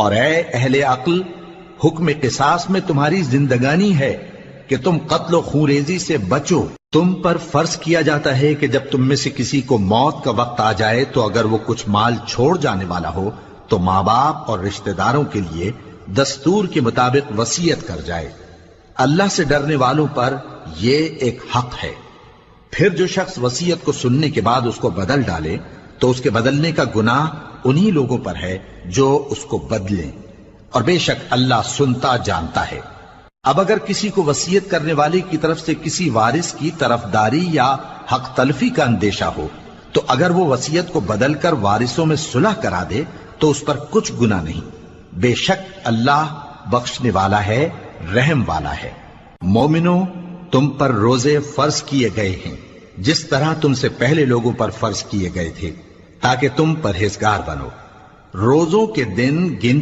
اور اے اہل عقل، حکم قصاص میں تمہاری زندگانی ہے کہ تم قتل و خونریزی سے بچو۔ تم پر فرض کیا جاتا ہے کہ جب تم میں سے کسی کو موت کا وقت آ جائے تو اگر وہ کچھ مال چھوڑ جانے والا ہو تو ماں باپ اور رشتہ داروں کے لیے دستور کے مطابق وصیت کر جائے۔ اللہ سے ڈرنے والوں پر یہ ایک حق ہے۔ پھر جو شخص وصیت کو سننے کے بعد اس کو بدل ڈالے تو اس کے بدلنے کا گناہ انہی لوگوں پر ہے جو اس کو بدلیں، اور بے شک اللہ سنتا جانتا ہے۔ اب اگر کسی کو وصیت کرنے والے کی طرف سے کسی وارث کی طرفداری یا حق تلفی کا اندیشہ ہو تو اگر وہ وصیت کو بدل کر وارثوں میں صلح کرا دے تو اس پر کچھ گناہ نہیں، بے شک اللہ بخشنے والا ہے، رحم والا ہے۔ مومنو، تم پر روزے فرض کیے گئے ہیں جس طرح تم سے پہلے لوگوں پر فرض کیے گئے تھے، تاکہ تم پرہیزگار بنو۔ روزوں کے دن